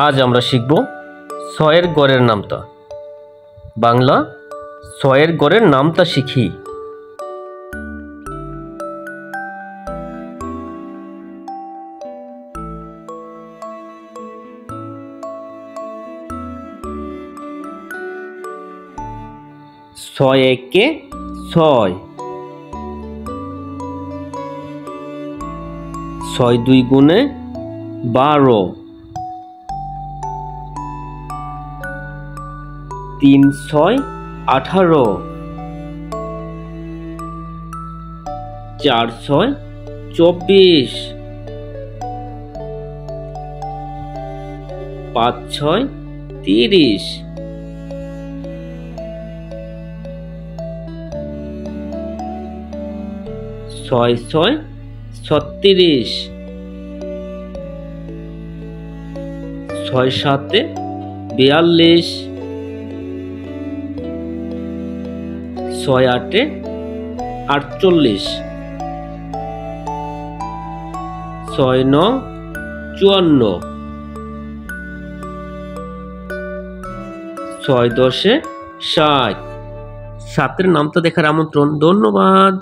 আজ আমরা শিখব ছয়ের গড়ের নামতা। বাংলা ছয়ের গড়ের নামতা শিখি। ছয় একে ছয়, ছয় দুই গুণে 12, 3 6 18, 4 6 24, 5 6 30, 6 6 36, 6 7 42, 6 8 48, 6 9 54, 6 10 60। সাতের নামতা দেখার আমন্ত্রণ। ধন্যবাদ।